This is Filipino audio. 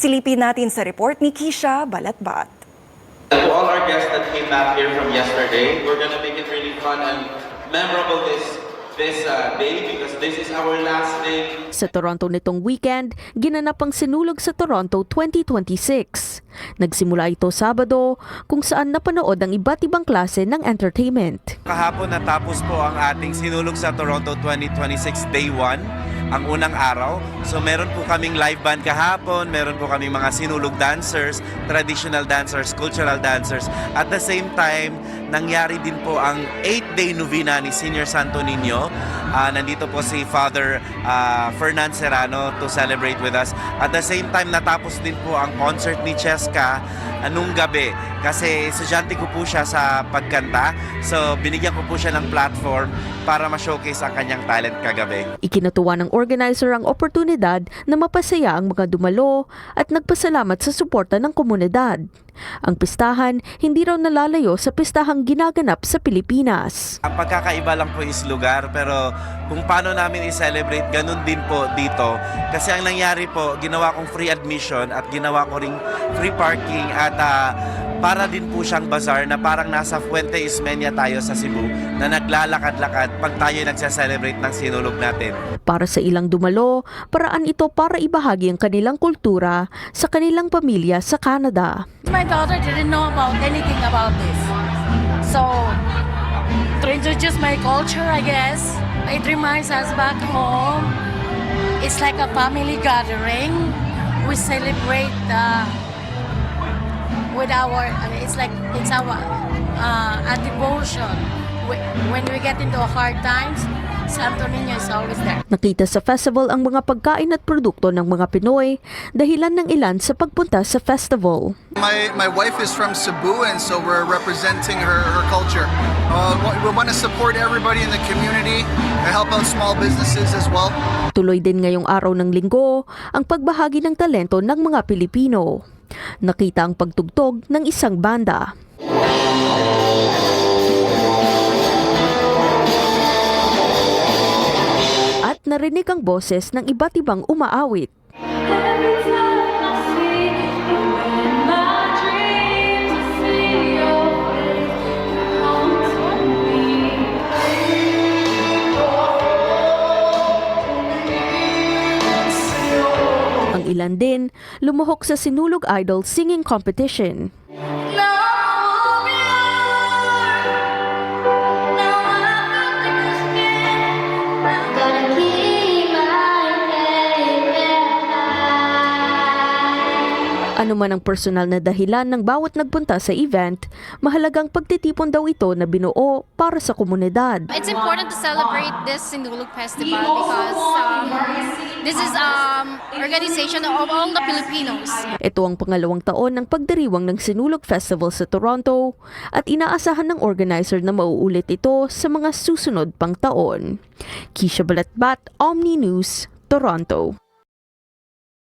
Silipin natin sa report ni Kisha Balatbat. To all our guests that came back here from yesterday, we're gonna make it really fun and memorable this day because this is our last day. Sa Toronto nitong weekend, ginanap ang Sinulog sa Toronto 2026. Nagsimula ito Sabado kung saan napanood ang iba't ibang klase ng entertainment. Kahapon natapos po ang ating Sinulog sa Toronto 2026 Day 1, ang unang araw. So meron po kaming live band kahapon, meron po kaming mga sinulog dancers, traditional dancers, cultural dancers. At the same time, nangyari din po ang 8-day novena ni Senior Santo Niño. Nandito po si Father Fernan Serrano to celebrate with us. At the same time, natapos din po ang concert ni Cheska anong gabi. Kasi estudyante ko po siya sa pagkanta. So binigyan ko po siya ng platform para ma-showcase ang kanyang talent kagabi. Ikinatuwa ng organizer ang oportunidad na mapasaya ang mga dumalo at nagpasalamat sa suporta ng komunidad. Ang pistahan hindi raw nalalayo sa pistahang ginaganap sa Pilipinas. Ang pagkakaiba lang po is lugar, pero kung paano namin i-celebrate, ganun din po dito. Kasi ang nangyari po, ginawa kong free admission at ginawa ko ring free parking at para din po siyang bazaar na parang nasa Fuente Ismeña tayo sa Cebu na naglalakad-lakad pag tayo nagsa-celebrate ng sinulog natin. Para sa ilang dumalo, paraan ito para ibahagi ang kanilang kultura sa kanilang pamilya sa Canada. My daughter didn't know about anything about this. So, to introduce my culture, I guess, it reminds us back home. It's like a family gathering. We celebrate with our, it's our a devotion. When we get into hard times, Santo Niño is always there. Nakita sa festival ang mga pagkain at produkto ng mga Pinoy, dahilan ng ilan sa pagpunta sa festival. My wife is from Cebu, and so we're representing her culture. We want to support everybody in the community and help out small businesses as well. Tuloy din ngayong araw ng Linggo ang pagbahagi ng talento ng mga Pilipino. Nakita ang pagtugtog ng isang banda. At narinig ang boses ng iba't ibang umaawit. Ang ilan din lumuhok sa Sinulog Idol singing competition. Ano man ang personal na dahilan ng bawat nagpunta sa event, mahalagang pagtitipon daw ito na binuo para sa komunidad. It's important to celebrate this Sinulog Festival because this is organization of all the Filipinos. Ito ang pangalawang taon ng pagdiriwang ng Sinulog Festival sa Toronto at inaasahan ng organizer na mauulit ito sa mga susunod pang taon. Kisha Balatbat, Omni News, Toronto.